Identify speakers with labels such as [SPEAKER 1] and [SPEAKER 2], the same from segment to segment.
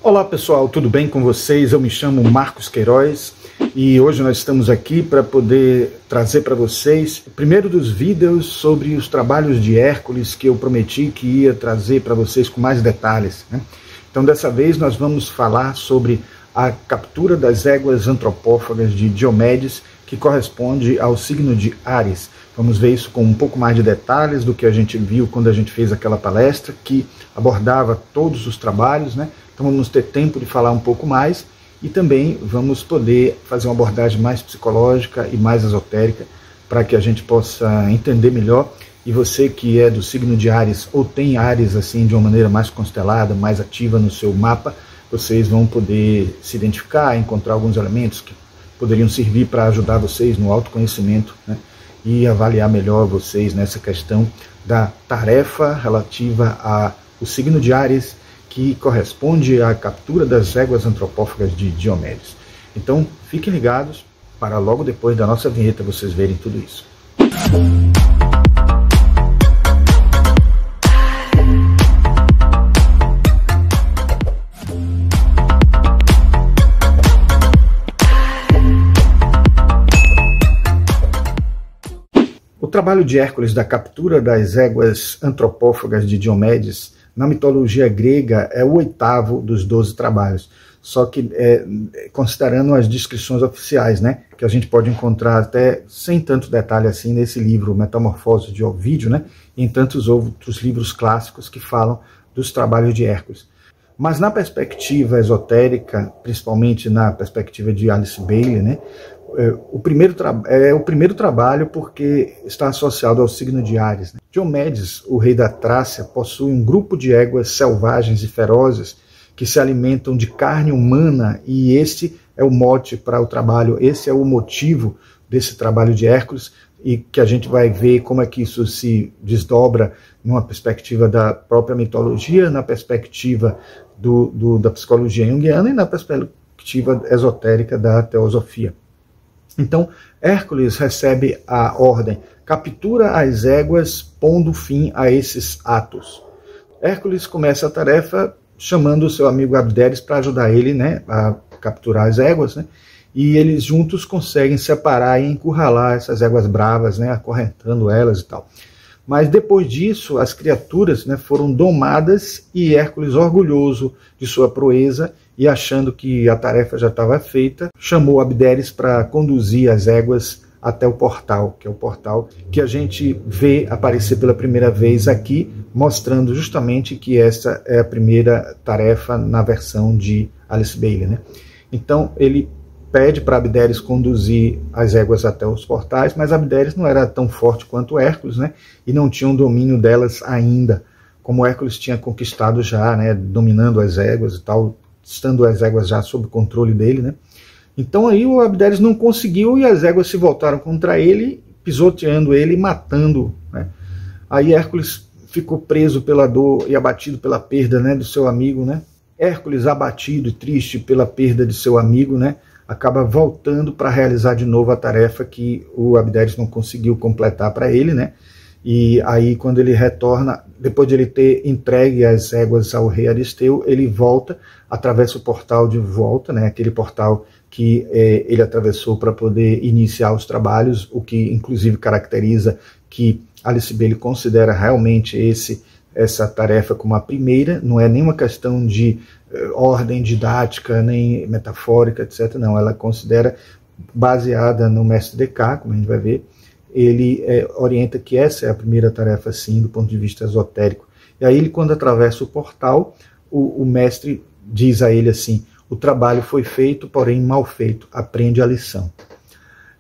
[SPEAKER 1] Olá pessoal, tudo bem com vocês? Eu me chamo Marcos Queiroz e hoje nós estamos aqui para poder trazer para vocês o primeiro dos vídeos sobre os trabalhos de Hércules que eu prometi que ia trazer para vocês com mais detalhes, né? Então dessa vez nós vamos falar sobre a captura das éguas antropófagas de Diomedes, que corresponde ao signo de Áries. Vamos ver isso com um pouco mais de detalhes do que a gente viu quando a gente fez aquela palestra que abordava todos os trabalhos, né? Então vamos ter tempo de falar um pouco mais e também vamos poder fazer uma abordagem mais psicológica e mais esotérica para que a gente possa entender melhor. E você que é do signo de Áries ou tem Áries assim de uma maneira mais constelada, mais ativa no seu mapa, vocês vão poder se identificar, encontrar alguns elementos que poderiam servir para ajudar vocês no autoconhecimento, né? E avaliar melhor vocês nessa questão da tarefa relativa ao signo de Áries, que corresponde à captura das éguas antropófagas de Diomedes. Então, fiquem ligados para logo depois da nossa vinheta vocês verem tudo isso. O trabalho de Hércules da captura das éguas antropófagas de Diomedes na mitologia grega é o 8º dos 12 trabalhos, só que considerando as descrições oficiais, né, que a gente pode encontrar até sem tanto detalhe assim nesse livro Metamorfose de Ovídio, né, e em tantos outros livros clássicos que falam dos trabalhos de Hércules. Mas na perspectiva esotérica, principalmente na perspectiva de Alice Bailey, né, o primeiro trabalho porque está associado ao signo de Áries, né? Diomedes, o rei da Trácia, possui um grupo de éguas selvagens e ferozes que se alimentam de carne humana, e este é o mote para o trabalho, esse é o motivo desse trabalho de Hércules, e que a gente vai ver como é que isso se desdobra numa perspectiva da própria mitologia, na perspectiva da psicologia junguiana e na perspectiva esotérica da teosofia. Então, Hércules recebe a ordem: captura as éguas, pondo fim a esses atos. Hércules começa a tarefa chamando o seu amigo Abderes para ajudar ele, né, a capturar as éguas, né, e eles juntos conseguem separar e encurralar essas éguas bravas, né, acorrentando elas e tal. Mas depois disso, as criaturas, né, foram domadas e Hércules, orgulhoso de sua proeza e achando que a tarefa já estava feita, chamou Abderes para conduzir as éguas até o portal, que é o portal que a gente vê aparecer pela primeira vez aqui, mostrando justamente que essa é a primeira tarefa na versão de Alice Bailey, né? Então ele pede para Abderes conduzir as éguas até os portais, mas Abderes não era tão forte quanto Hércules, né? E não tinha um domínio delas ainda, como Hércules tinha conquistado já, né? Dominando as éguas e tal, estando as éguas já sob controle dele, né? Então aí o Abderes não conseguiu e as éguas se voltaram contra ele, pisoteando ele e matando, né? Aí Hércules ficou preso pela dor e abatido pela perda, né, do seu amigo, né? Hércules, abatido e triste pela perda de seu amigo, né, acaba voltando para realizar de novo a tarefa que o Abderes não conseguiu completar para ele, né? E aí quando ele retorna, depois de ele ter entregue as éguas ao rei Aristeu, ele volta, atravessa o portal de volta, né, aquele portal que ele atravessou para poder iniciar os trabalhos, o que inclusive caracteriza que Alice Bailey considera realmente essa tarefa como a primeira, não é nenhuma questão de ordem didática, nem metafórica, etc. Não, ela considera, baseada no mestre Descartes, como a gente vai ver, ele orienta que essa é a primeira tarefa, sim, do ponto de vista esotérico. E aí, ele, quando atravessa o portal, o mestre diz a ele assim: o trabalho foi feito, porém mal feito, aprende a lição.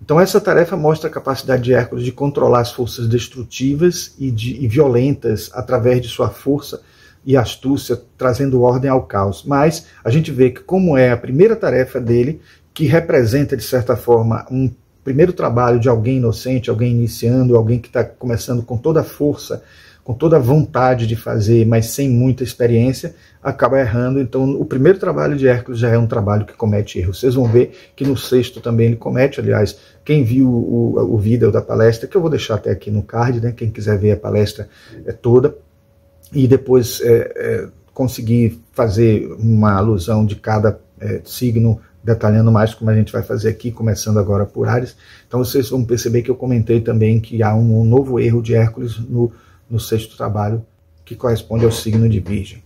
[SPEAKER 1] Então essa tarefa mostra a capacidade de Hércules de controlar as forças destrutivas e violentas através de sua força e astúcia, trazendo ordem ao caos. Mas a gente vê que, como é a primeira tarefa dele, que representa, de certa forma, um primeiro trabalho de alguém inocente, alguém iniciando, alguém que está começando com toda a força, com toda a vontade de fazer, mas sem muita experiência, acaba errando. Então o primeiro trabalho de Hércules já é um trabalho que comete erros. Vocês vão ver que no 6º também ele comete. Aliás, quem viu o vídeo da palestra, que eu vou deixar até aqui no card, né, quem quiser ver a palestra toda, e depois conseguir fazer uma alusão de cada signo, detalhando mais como a gente vai fazer aqui, começando agora por Áries. Então vocês vão perceber que eu comentei também que há um novo erro de Hércules no sexto trabalho, que corresponde ao signo de Virgem.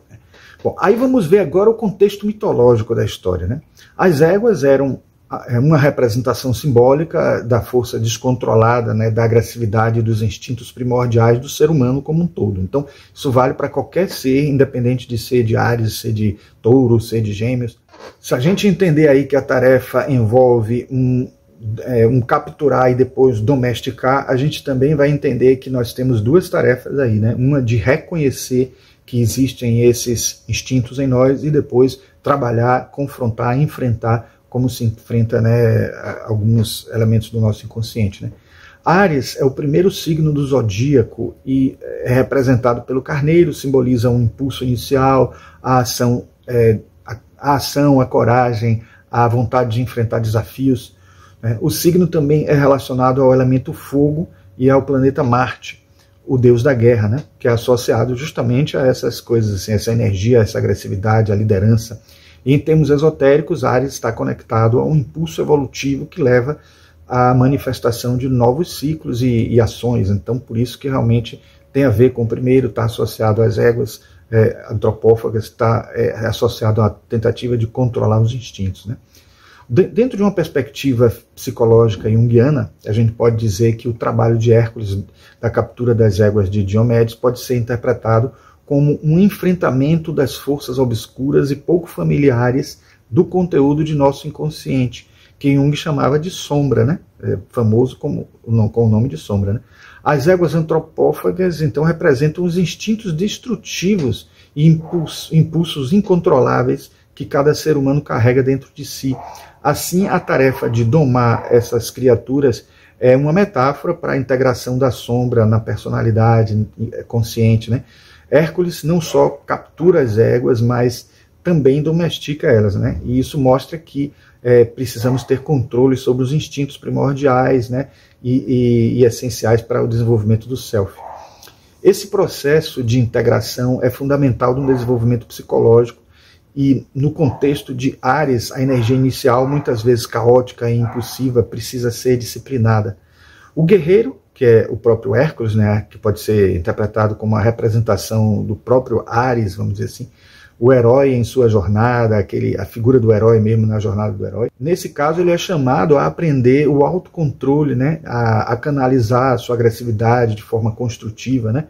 [SPEAKER 1] Bom, aí vamos ver agora o contexto mitológico da história, né? As éguas eram uma representação simbólica da força descontrolada, né, da agressividade dos instintos primordiais do ser humano como um todo. Então, isso vale para qualquer ser, independente de ser de Áries, ser de Touro, ser de Gêmeos. Se a gente entender aí que a tarefa envolve um capturar e depois domesticar, a gente também vai entender que nós temos duas tarefas aí, né? Uma de reconhecer que existem esses instintos em nós e depois trabalhar, confrontar, enfrentar, como se enfrenta, né, alguns elementos do nosso inconsciente, né? Áries é o primeiro signo do zodíaco e é representado pelo carneiro, simboliza um impulso inicial, a ação, a coragem, a vontade de enfrentar desafios. O signo também é relacionado ao elemento fogo e ao planeta Marte, o deus da guerra, né? Que é associado justamente a essas coisas, assim, essa energia, essa agressividade, a liderança. E em termos esotéricos, Áries está conectado a um impulso evolutivo que leva à manifestação de novos ciclos e ações. Então, por isso que realmente tem a ver com o primeiro, está associado às éguas antropófagas, está associado à tentativa de controlar os instintos, né? Dentro de uma perspectiva psicológica junguiana, a gente pode dizer que o trabalho de Hércules, da captura das éguas de Diomedes, pode ser interpretado como um enfrentamento das forças obscuras e pouco familiares do conteúdo de nosso inconsciente, que Jung chamava de sombra, né? Famoso com o nome de sombra, né? As éguas antropófagas, então, representam os instintos destrutivos e impulsos incontroláveis que cada ser humano carrega dentro de si. Assim, a tarefa de domar essas criaturas é uma metáfora para a integração da sombra na personalidade consciente, né? Hércules não só captura as éguas, mas também domestica elas, né? E isso mostra que precisamos ter controle sobre os instintos primordiais, né? E essenciais para o desenvolvimento do self. Esse processo de integração é fundamental no desenvolvimento psicológico. E no contexto de Áries, a energia inicial, muitas vezes caótica e impulsiva, precisa ser disciplinada. O guerreiro, que é o próprio Hércules, né, que pode ser interpretado como a representação do próprio Áries, vamos dizer assim, o herói em sua jornada, a figura do herói mesmo na jornada do herói. Nesse caso, ele é chamado a aprender o autocontrole, né, a canalizar a sua agressividade de forma construtiva, né?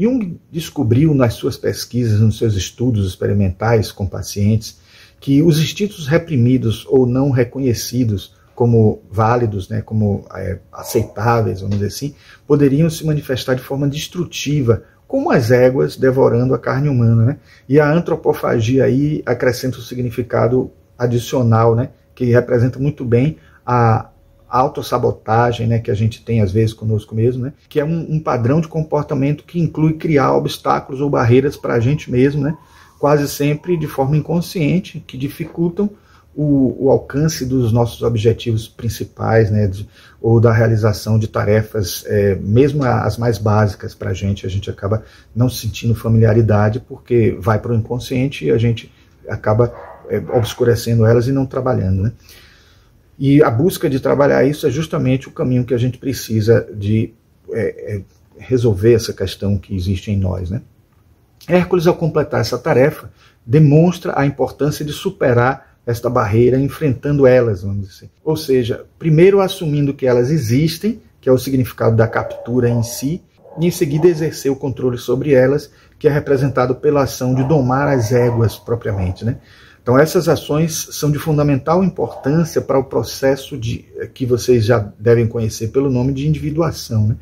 [SPEAKER 1] Jung descobriu nas suas pesquisas, nos seus estudos experimentais com pacientes, que os instintos reprimidos ou não reconhecidos como válidos, né, como aceitáveis, vamos dizer assim, poderiam se manifestar de forma destrutiva, como as éguas devorando a carne humana, né? E a antropofagia aí acrescenta um significado adicional, né, que representa muito bem a autossabotagem, né, que a gente tem às vezes conosco mesmo, né, que é um padrão de comportamento que inclui criar obstáculos ou barreiras para a gente mesmo, né, quase sempre de forma inconsciente, que dificultam o alcance dos nossos objetivos principais, né, ou da realização de tarefas, mesmo as mais básicas para a gente acaba não sentindo familiaridade porque vai para o inconsciente e a gente acaba obscurecendo elas e não trabalhando, né. E a busca de trabalhar isso é justamente o caminho que a gente precisa de resolver essa questão que existe em nós, né? Hércules, ao completar essa tarefa, demonstra a importância de superar esta barreira, enfrentando elas, vamos dizer assim. Ou seja, primeiro assumindo que elas existem, que é o significado da captura em si, e em seguida exercer o controle sobre elas, que é representado pela ação de domar as éguas propriamente, né? Então essas ações são de fundamental importância para o processo que vocês já devem conhecer pelo nome de individuação, né?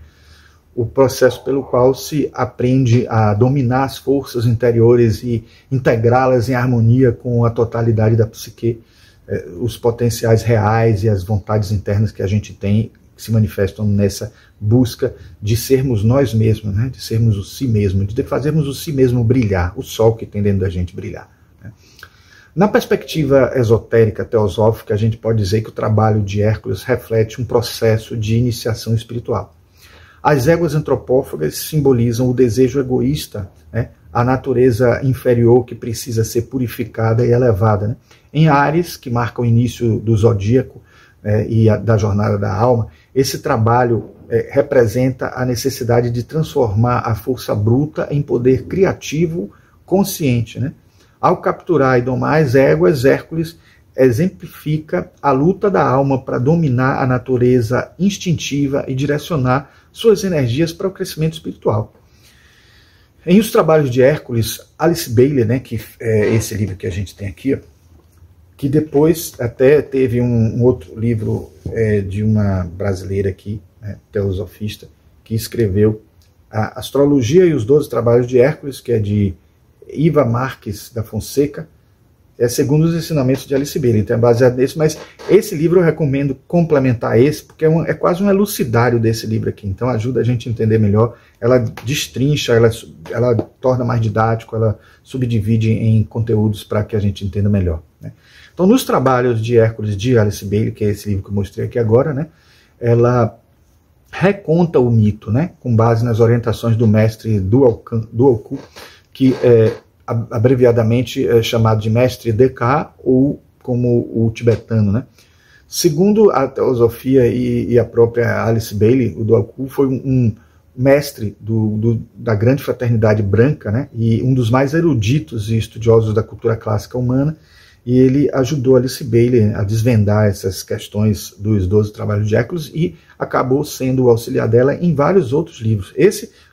[SPEAKER 1] O processo pelo qual se aprende a dominar as forças interiores e integrá-las em harmonia com a totalidade da psique, os potenciais reais e as vontades internas que a gente tem, que se manifestam nessa busca de sermos nós mesmos, né? De sermos o si mesmo, de fazermos o si mesmo brilhar, o sol que tem dentro da gente brilhar, né? Na perspectiva esotérica, teosófica, a gente pode dizer que o trabalho de Hércules reflete um processo de iniciação espiritual. As éguas antropófagas simbolizam o desejo egoísta, né, a natureza inferior que precisa ser purificada e elevada, né? Em Áries, que marca o início do zodíaco da jornada da alma, esse trabalho representa a necessidade de transformar a força bruta em poder criativo, consciente, né? Ao capturar e domar as éguas, Hércules exemplifica a luta da alma para dominar a natureza instintiva e direcionar suas energias para o crescimento espiritual. Em Os Trabalhos de Hércules, Alice Bailey, né, que é esse livro que a gente tem aqui, que depois até teve um outro livro de uma brasileira aqui, né, teosofista, que escreveu a Astrologia e os 12 Trabalhos de Hércules, que é de Iva Marques da Fonseca, segundo os ensinamentos de Alice Bailey, então é baseado nesse, mas esse livro eu recomendo complementar esse, porque é quase um elucidário desse livro aqui, então ajuda a gente a entender melhor, ela destrincha, ela torna mais didático, ela subdivide em conteúdos para que a gente entenda melhor, né? Então, nos Trabalhos de Hércules de Alice Bailey, que é esse livro que eu mostrei aqui agora, né, ela reconta o mito, né, com base nas orientações do mestre Duoku, que abreviadamente é chamado de mestre Descartes, ou como o tibetano, né? Segundo a teosofia e a própria Alice Bailey, o Duoku foi um mestre da grande fraternidade branca, né? E um dos mais eruditos e estudiosos da cultura clássica humana, e ele ajudou Alice Bailey a desvendar essas questões dos 12 Trabalhos de Hércules e acabou sendo o auxiliar dela em vários outros livros.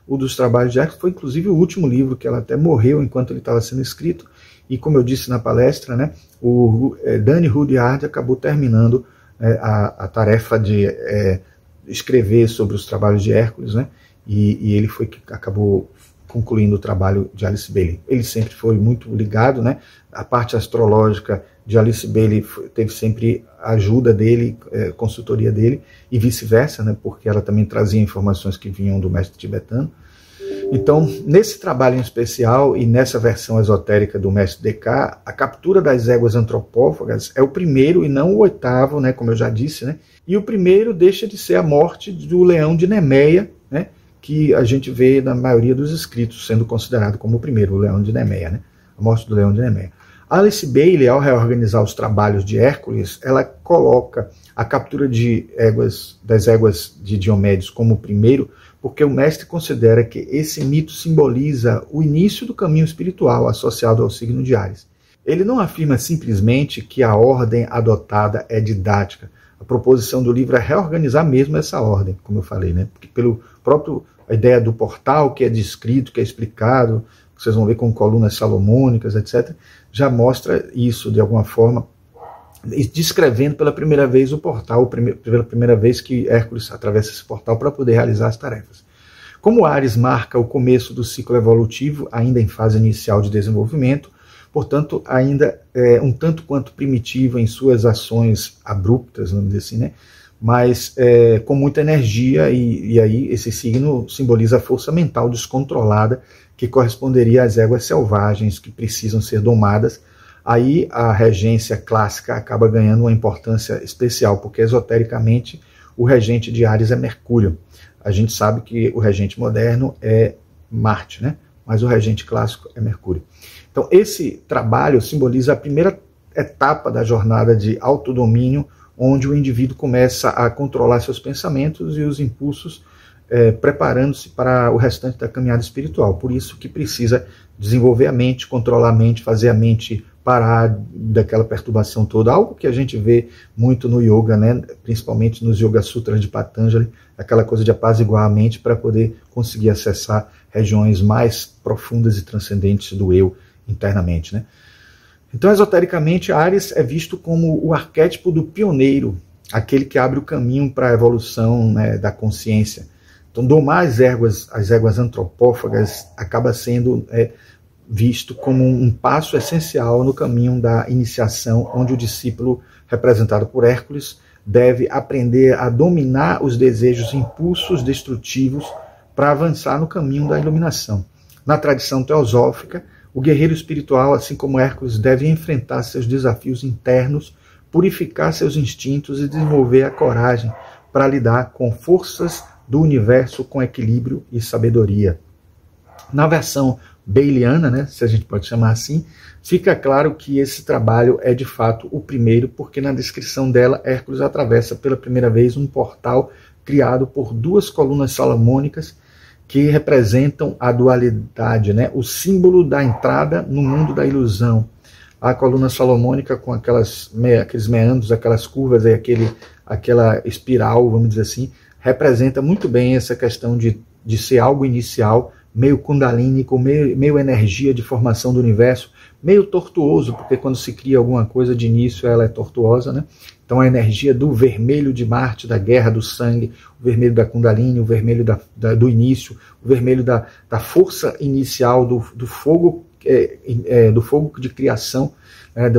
[SPEAKER 1] O dos Trabalhos de Hércules, foi inclusive o último livro que ela até morreu enquanto ele estava sendo escrito, e como eu disse na palestra, né, o Danny Rudyard acabou terminando a tarefa de escrever sobre os Trabalhos de Hércules, né, e ele foi que acabou concluindo o trabalho de Alice Bailey. Ele sempre foi muito ligado, né, a parte astrológica de Alice Bailey teve sempre a ajuda dele, consultoria dele, e vice-versa, né, porque ela também trazia informações que vinham do mestre tibetano. Então, nesse trabalho em especial e nessa versão esotérica do mestre Descartes, a captura das éguas antropófagas é o primeiro e não o oitavo, né, como eu já disse, né, e o primeiro deixa de ser a morte do leão de Nemeia, né, que a gente vê na maioria dos escritos sendo considerado como o primeiro, o leão de Nemeia, né, a morte do leão de Nemeia. Alice Bailey, ao reorganizar os trabalhos de Hércules, ela coloca a captura das éguas de Diomedes como o primeiro, porque o mestre considera que esse mito simboliza o início do caminho espiritual associado ao signo de Áries. Ele não afirma simplesmente que a ordem adotada é didática. A proposição do livro é reorganizar mesmo essa ordem, como eu falei, né? Porque pelo próprio a ideia do portal que é descrito, que é explicado, vocês vão ver com colunas salomônicas, etc., já mostra isso de alguma forma, descrevendo pela primeira vez o portal, pela primeira vez que Hércules atravessa esse portal para poder realizar as tarefas. Como Áries marca o começo do ciclo evolutivo, ainda em fase inicial de desenvolvimento, portanto, ainda um tanto quanto primitivo em suas ações abruptas, vamos dizer assim, né? Mas com muita energia, e aí esse signo simboliza a força mental descontrolada que corresponderia às éguas selvagens que precisam ser domadas. Aí a regência clássica acaba ganhando uma importância especial, porque esotericamente o regente de Áries é Mercúrio. A gente sabe que o regente moderno é Marte, né? Mas o regente clássico é Mercúrio. Então esse trabalho simboliza a primeira etapa da jornada de autodomínio, onde o indivíduo começa a controlar seus pensamentos e os impulsos, preparando-se para o restante da caminhada espiritual. Por isso que precisa desenvolver a mente, controlar a mente, fazer a mente parar daquela perturbação toda, algo que a gente vê muito no yoga, né? Principalmente nos Yoga Sutras de Patanjali, aquela coisa de apaziguar a mente para poder conseguir acessar regiões mais profundas e transcendentes do eu internamente, né? Então, esotericamente, Áries é visto como o arquétipo do pioneiro, aquele que abre o caminho para a evolução, né, da consciência. Então, domar as éguas antropófagas acaba sendo visto como um passo essencial no caminho da iniciação, onde o discípulo, representado por Hércules, deve aprender a dominar os desejos e impulsos destrutivos para avançar no caminho da iluminação. Na tradição teosófica, o guerreiro espiritual, assim como Hércules, deve enfrentar seus desafios internos, purificar seus instintos e desenvolver a coragem para lidar com forças do universo com equilíbrio e sabedoria. Na versão Baliana, né, se a gente pode chamar assim, fica claro que esse trabalho é de fato o primeiro, porque na descrição dela, Hércules atravessa pela primeira vez um portal criado por duas colunas salomônicas que representam a dualidade, né, o símbolo da entrada no mundo da ilusão. A coluna salomônica com aqueles meandros, aquelas curvas, aquela espiral, vamos dizer assim, representa muito bem essa questão de ser algo inicial, meio kundalínico, meio energia de formação do universo, meio tortuoso, porque quando se cria alguma coisa de início ela é tortuosa, né? Então a energia do vermelho de Marte, da guerra, do sangue, o vermelho da kundalini, o vermelho do início, o vermelho da força inicial, do fogo, do fogo de criação,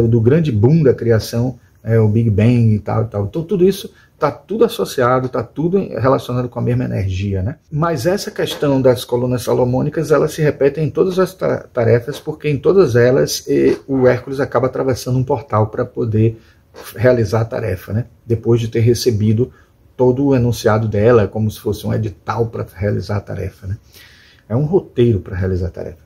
[SPEAKER 1] do grande boom da criação, o Big Bang e tal. Então tudo isso está tudo associado, está tudo relacionado com a mesma energia, né? Mas essa questão das colunas salomônicas, ela se repete em todas as tarefas, porque em todas elas o Hércules acaba atravessando um portal para poder realizar a tarefa, né? Depois de ter recebido todo o enunciado dela, como se fosse um edital para realizar a tarefa, né? É um roteiro para realizar a tarefa.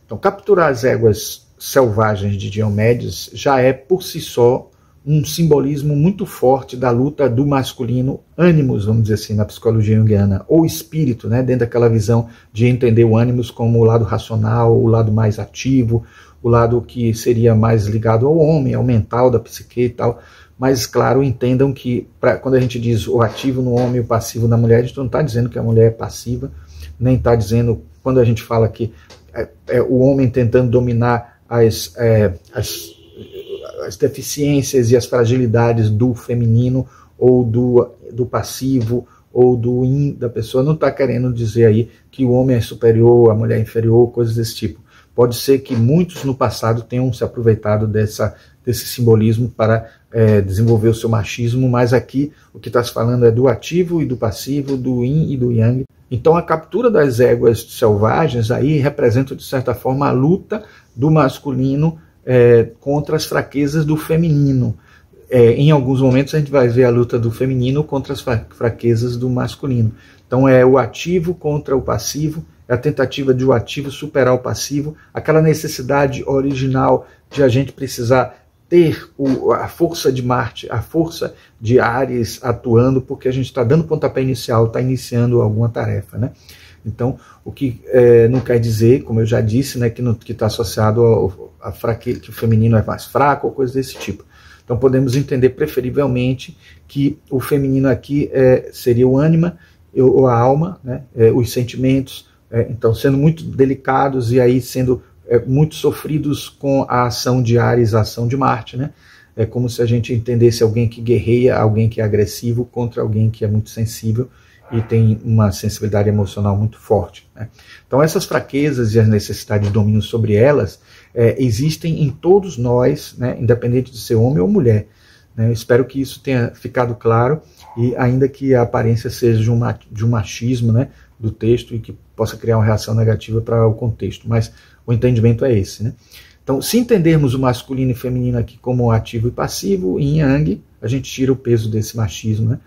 [SPEAKER 1] Então, capturar as éguas selvagens de Diomedes já é por si só um simbolismo muito forte da luta do masculino, ânimos, vamos dizer assim, na psicologia junguiana, ou espírito, né, dentro daquela visão de entender o ânimos como o lado racional, o lado mais ativo, o lado que seria mais ligado ao homem, ao mental da psique e tal. Mas, claro, entendam que quando a gente diz o ativo no homem e o passivo na mulher, a gente não está dizendo que a mulher é passiva, nem está dizendo, quando a gente fala que é o homem tentando dominar as deficiências e as fragilidades do feminino ou do passivo ou do yin da pessoa, não está querendo dizer aí que o homem é superior, a mulher é inferior, coisas desse tipo. Pode ser que muitos no passado tenham se aproveitado desse simbolismo para desenvolver o seu machismo, mas aqui o que está se falando é do ativo e do passivo, do yin e do yang. Então a captura das éguas selvagens aí representa de certa forma a luta do masculino contra as fraquezas do feminino. Em alguns momentos a gente vai ver a luta do feminino contra as fraquezas do masculino. Então é o ativo contra o passivo, é a tentativa de o ativo superar o passivo, aquela necessidade original de a gente precisar ter a força de Marte, a força de Áries atuando, porque a gente está dando pontapé inicial, está iniciando alguma tarefa, né? Então, o que não quer dizer, como eu já disse, né, que está associado a fraqueza, que o feminino é mais fraco ou coisa desse tipo. Então, podemos entender preferivelmente que o feminino aqui seria o ânima, ou a alma, né, os sentimentos, então sendo muito delicados e aí sendo muito sofridos com a ação de Áries, a ação de Marte, né? É como se a gente entendesse alguém que guerreia, alguém que é agressivo contra alguém que é muito sensível e tem uma sensibilidade emocional muito forte, né? Então essas fraquezas e as necessidades de domínio sobre elas existem em todos nós, né, independente de ser homem ou mulher, né? Eu espero que isso tenha ficado claro, e ainda que a aparência seja de um machismo, né, do texto, e que possa criar uma reação negativa para o contexto, mas o entendimento é esse, né? Então, se entendermos o masculino e feminino aqui como ativo e passivo, yin e yang, a gente tira o peso desse machismo, né?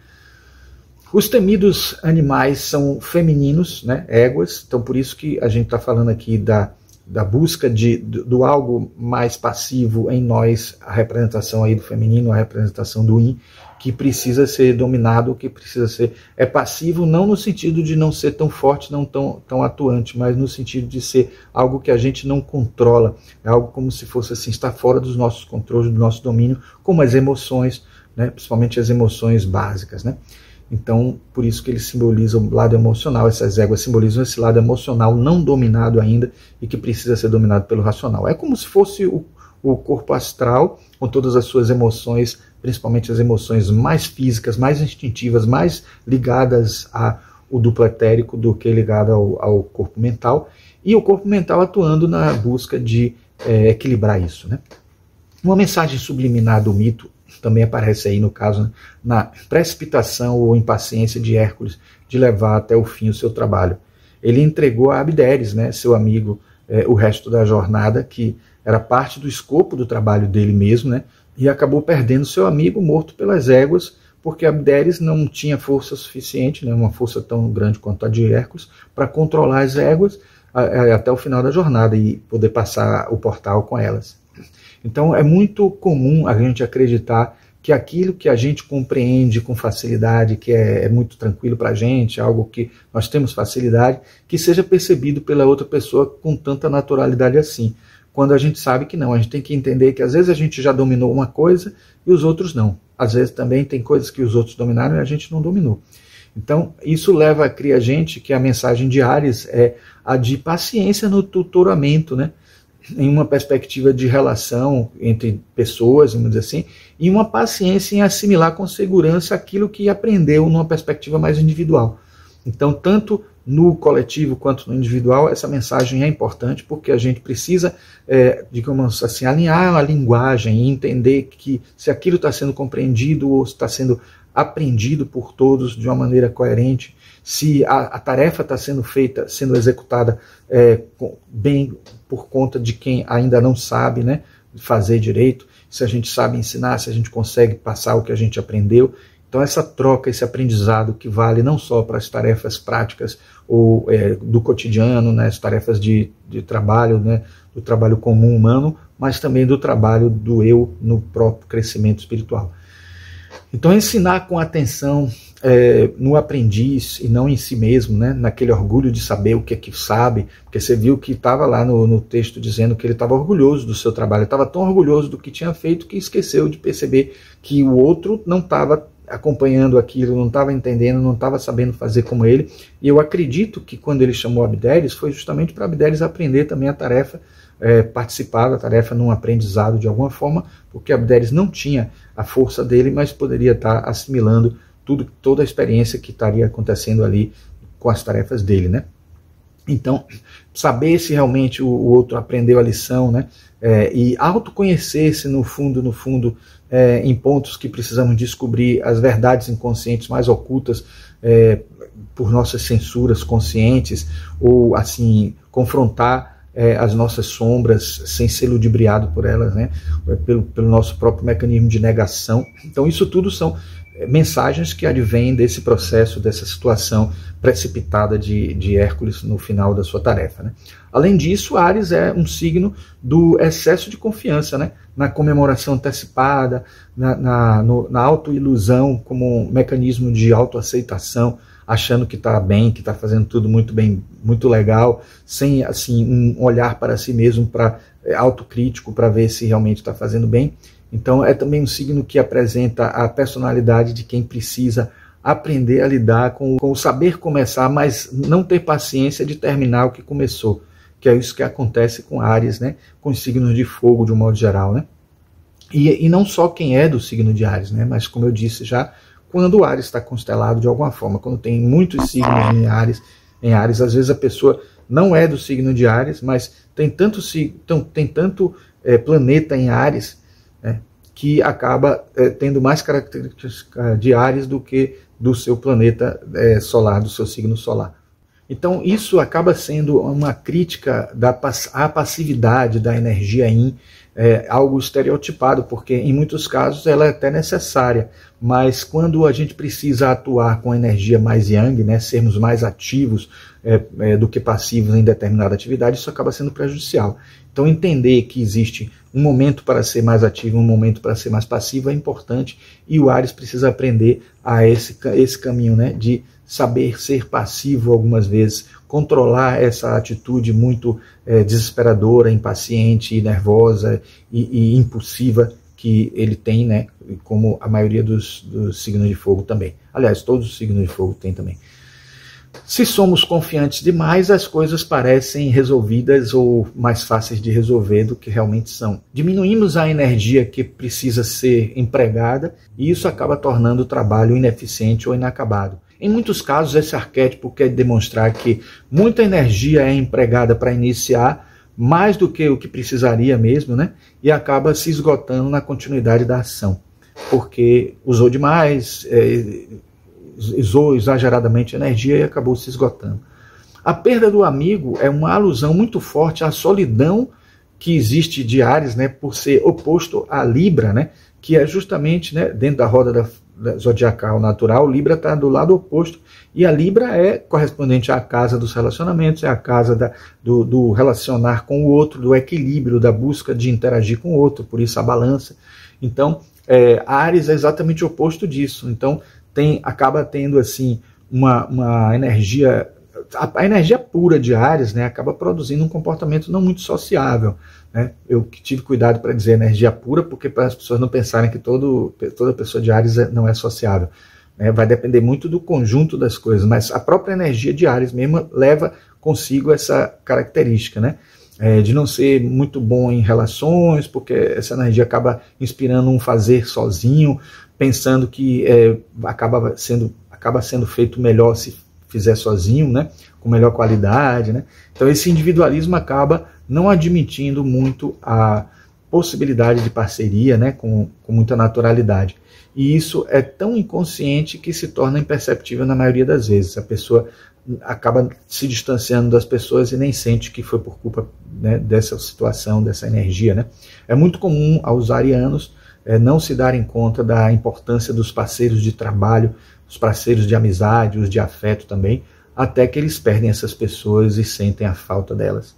[SPEAKER 1] Os temidos animais são femininos, né, éguas, então por isso que a gente está falando aqui da busca do algo mais passivo em nós, a representação aí do feminino, a representação do yin, que precisa ser dominado, que precisa ser passivo, não no sentido de não ser tão forte, não tão atuante, mas no sentido de ser algo que a gente não controla, é algo como se fosse assim, está fora dos nossos controles, do nosso domínio, como as emoções, né, principalmente as emoções básicas, né? Então, por isso que eles simbolizam o lado emocional, essas éguas simbolizam esse lado emocional não dominado ainda e que precisa ser dominado pelo racional. É como se fosse o corpo astral, com todas as suas emoções, principalmente as emoções mais físicas, mais instintivas, mais ligadas ao duplo etérico do que ligado ao corpo mental, e o corpo mental atuando na busca de equilibrar isso, né? Uma mensagem subliminar do mito também aparece aí, no caso, né, na precipitação ou impaciência de Hércules de levar até o fim o seu trabalho. Ele entregou a Abderes, né, seu amigo, o resto da jornada, que era parte do escopo do trabalho dele mesmo, né, e acabou perdendo seu amigo morto pelas éguas, porque Abderes não tinha força suficiente, né, uma força tão grande quanto a de Hércules, para controlar as éguas. até o final da jornada e poder passar o portal com elas. Então é muito comum a gente acreditar que aquilo que a gente compreende com facilidade, que é muito tranquilo para a gente, algo que nós temos facilidade, que seja percebido pela outra pessoa com tanta naturalidade assim. Quando a gente sabe que não, a gente tem que entender que às vezes a gente já dominou uma coisa e os outros não. Às vezes também tem coisas que os outros dominaram e a gente não dominou. Então, isso leva a criar gente que a mensagem de Áries é a de paciência no tutoramento, né? Em uma perspectiva de relação entre pessoas, vamos dizer assim, e uma paciência em assimilar com segurança aquilo que aprendeu numa perspectiva mais individual. Então, tanto no coletivo quanto no individual, essa mensagem é importante porque a gente precisa, digamos assim, alinhar a linguagem e entender que se aquilo está sendo compreendido ou está sendo aprendido por todos de uma maneira coerente, se a tarefa está sendo feita, sendo executada bem por conta de quem ainda não sabe, né, fazer direito, se a gente sabe ensinar, se a gente consegue passar o que a gente aprendeu. Então essa troca, esse aprendizado que vale não só para as tarefas práticas ou do cotidiano, né, as tarefas de trabalho, né, do trabalho comum humano, mas também do trabalho do eu no próprio crescimento espiritual. Então ensinar com atenção no aprendiz e não em si mesmo, né? Naquele orgulho de saber o que é que sabe, porque você viu que estava lá no texto dizendo que ele estava orgulhoso do seu trabalho, estava tão orgulhoso do que tinha feito que esqueceu de perceber que o outro não estava acompanhando aquilo, não estava entendendo, não estava sabendo fazer como ele. E eu acredito que quando ele chamou Abderes foi justamente para Abderes aprender também a tarefa, participar da tarefa num aprendizado de alguma forma, porque Abderes não tinha a força dele, mas poderia estar assimilando toda a experiência que estaria acontecendo ali com as tarefas dele, né? Então, saber se realmente o outro aprendeu a lição, né? E autoconhecer-se no fundo, em pontos que precisamos descobrir as verdades inconscientes mais ocultas por nossas censuras conscientes, ou assim, confrontar as nossas sombras sem ser ludibriado por elas, né? Pelo nosso próprio mecanismo de negação. Então isso tudo são mensagens que advêm desse processo, dessa situação precipitada de Hércules no final da sua tarefa, né? Além disso, Áries é um signo do excesso de confiança, né? Na comemoração antecipada, na autoilusão como um mecanismo de autoaceitação, achando que está bem, que está fazendo tudo muito bem, muito legal, sem assim um olhar para si mesmo, para autocrítico, para ver se realmente está fazendo bem. Então é também um signo que apresenta a personalidade de quem precisa aprender a lidar com o saber começar, mas não ter paciência de terminar o que começou, que é isso que acontece com Áries, né? Com os signos de fogo de um modo geral, né? E não só quem é do signo de Áries, né? Mas como eu disse já, quando o Áries está constelado de alguma forma, quando tem muitos signos em Áries, às vezes a pessoa não é do signo de Áries, mas tem tanto planeta em Áries, né, que acaba tendo mais características de Áries do que do seu planeta solar, do seu signo solar. Então isso acaba sendo uma crítica à passividade da energia Yin, algo estereotipado, porque em muitos casos ela é até necessária, mas quando a gente precisa atuar com energia mais Yang, né, sermos mais ativos do que passivos em determinada atividade, isso acaba sendo prejudicial. Então entender que existe um momento para ser mais ativo, um momento para ser mais passivo é importante, e o Áries precisa aprender a esse caminho, né, de saber ser passivo algumas vezes, controlar essa atitude muito desesperadora, impaciente, nervosa e impulsiva que ele tem, né, como a maioria dos signos de fogo também. Aliás, todos os signos de fogo têm também. Se somos confiantes demais, as coisas parecem resolvidas ou mais fáceis de resolver do que realmente são. Diminuímos a energia que precisa ser empregada e isso acaba tornando o trabalho ineficiente ou inacabado. Em muitos casos, esse arquétipo quer demonstrar que muita energia é empregada para iniciar, mais do que o que precisaria mesmo, né? E acaba se esgotando na continuidade da ação, porque usou demais, usou exageradamente energia e acabou se esgotando. A perda do amigo é uma alusão muito forte à solidão que existe de Áries, né, por ser oposto à Libra, né, que é justamente, né, dentro da roda zodiacal natural, Libra está do lado oposto, e a Libra é correspondente à casa dos relacionamentos, é a casa do relacionar com o outro, do equilíbrio, da busca de interagir com o outro, por isso a balança. Então, Áries é exatamente o oposto disso. Então, acaba tendo assim uma energia, a energia pura de Áries, né, acaba produzindo um comportamento não muito sociável, né? Eu tive cuidado para dizer energia pura, porque para as pessoas não pensarem que toda pessoa de Áries não é sociável, né? Vai depender muito do conjunto das coisas, mas a própria energia de Áries mesmo leva consigo essa característica, né? De não ser muito bom em relações, porque essa energia acaba inspirando um fazer sozinho, pensando que acaba sendo feito melhor se fizer sozinho, né? Com melhor qualidade, né? Então esse individualismo acaba não admitindo muito a possibilidade de parceria, né? Com muita naturalidade. E isso é tão inconsciente que se torna imperceptível na maioria das vezes. A pessoa acaba se distanciando das pessoas e nem sente que foi por culpa, né, dessa situação, dessa energia, né? É muito comum aos arianos não se darem conta da importância dos parceiros de trabalho, os parceiros de amizade, os de afeto também, até que eles perdem essas pessoas e sentem a falta delas.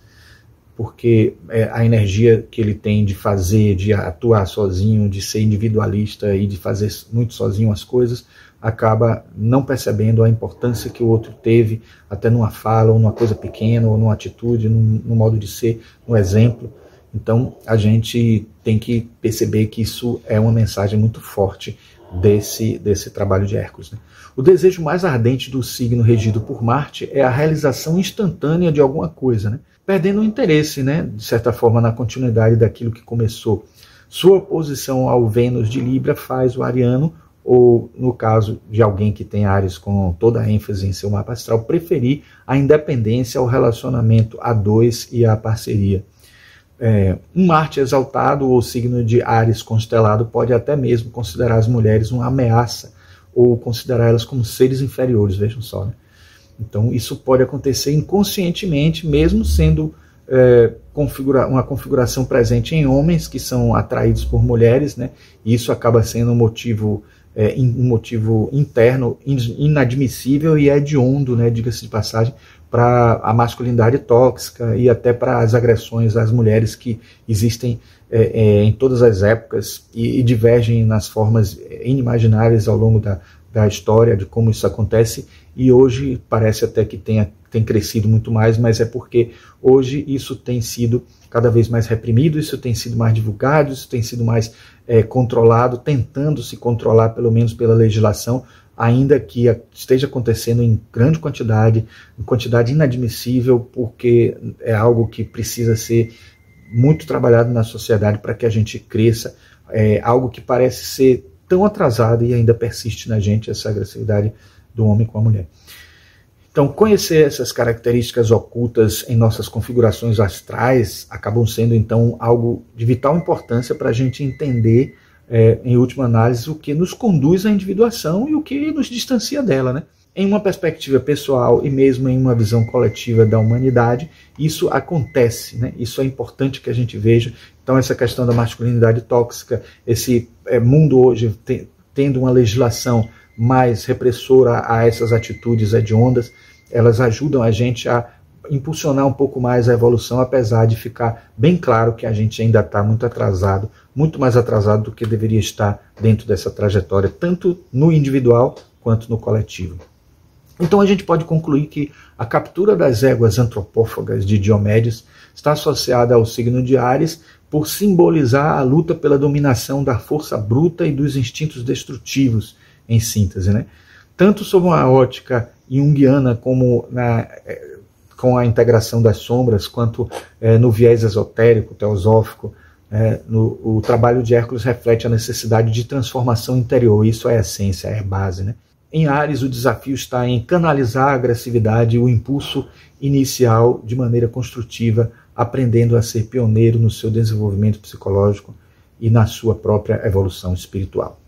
[SPEAKER 1] Porque a energia que ele tem de fazer, de atuar sozinho, de ser individualista e de fazer muito sozinho as coisas, acaba não percebendo a importância que o outro teve, até numa fala, ou numa coisa pequena, ou numa atitude, num modo de ser, num exemplo. Então a gente tem que perceber que isso é uma mensagem muito forte desse trabalho de Hércules, né? O desejo mais ardente do signo regido por Marte é a realização instantânea de alguma coisa, né? Perdendo o interesse, né, de certa forma, na continuidade daquilo que começou. Sua oposição ao Vênus de Libra faz o ariano, ou no caso de alguém que tem Áries com toda a ênfase em seu mapa astral, preferir a independência ao relacionamento a dois e à parceria. Um Marte exaltado ou signo de Áries constelado pode até mesmo considerar as mulheres uma ameaça ou considerar elas como seres inferiores, vejam só, né? Então isso pode acontecer inconscientemente, mesmo sendo uma configuração presente em homens que são atraídos por mulheres, né? E isso acaba sendo um motivo interno inadmissível e hediondo, né, diga-se de passagem, para a masculinidade tóxica e até para as agressões às mulheres que existem em todas as épocas e divergem nas formas inimagináveis ao longo da história de como isso acontece, e hoje parece até que tem crescido muito mais, mas é porque hoje isso tem sido cada vez mais reprimido, isso tem sido mais divulgado, isso tem sido mais controlado, tentando se controlar pelo menos pela legislação, ainda que esteja acontecendo em grande quantidade inadmissível, porque é algo que precisa ser muito trabalhado na sociedade para que a gente cresça, algo que parece ser tão atrasado e ainda persiste na gente, essa agressividade do homem com a mulher. Então, conhecer essas características ocultas em nossas configurações astrais acabam sendo, então, algo de vital importância para a gente entender, em última análise, o que nos conduz à individuação e o que nos distancia dela, né? Em uma perspectiva pessoal e mesmo em uma visão coletiva da humanidade, isso acontece, né? Isso é importante que a gente veja. Então, essa questão da masculinidade tóxica, esse mundo hoje tendo uma legislação mais repressora a essas atitudes hediondas, elas ajudam a gente a impulsionar um pouco mais a evolução, apesar de ficar bem claro que a gente ainda está muito atrasado, muito mais atrasado do que deveria estar dentro dessa trajetória, tanto no individual quanto no coletivo. Então a gente pode concluir que a captura das éguas antropófagas de Diomedes está associada ao signo de Áries por simbolizar a luta pela dominação da força bruta e dos instintos destrutivos, em síntese, né? Tanto sob uma ótica junguiana como com a integração das sombras, quanto no viés esotérico, teosófico, o trabalho de Hércules reflete a necessidade de transformação interior. Isso é a essência, é a base, né? Em Áries, o desafio está em canalizar a agressividade e o impulso inicial de maneira construtiva, aprendendo a ser pioneiro no seu desenvolvimento psicológico e na sua própria evolução espiritual.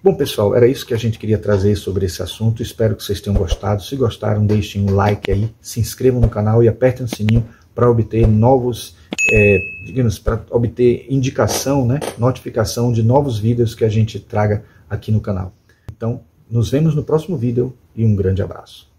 [SPEAKER 1] Bom, pessoal, era isso que a gente queria trazer sobre esse assunto. Espero que vocês tenham gostado. Se gostaram, deixem um like aí, se inscrevam no canal e apertem o sininho para obter para obter indicação, né, notificação de novos vídeos que a gente traga aqui no canal. Então, nos vemos no próximo vídeo e um grande abraço.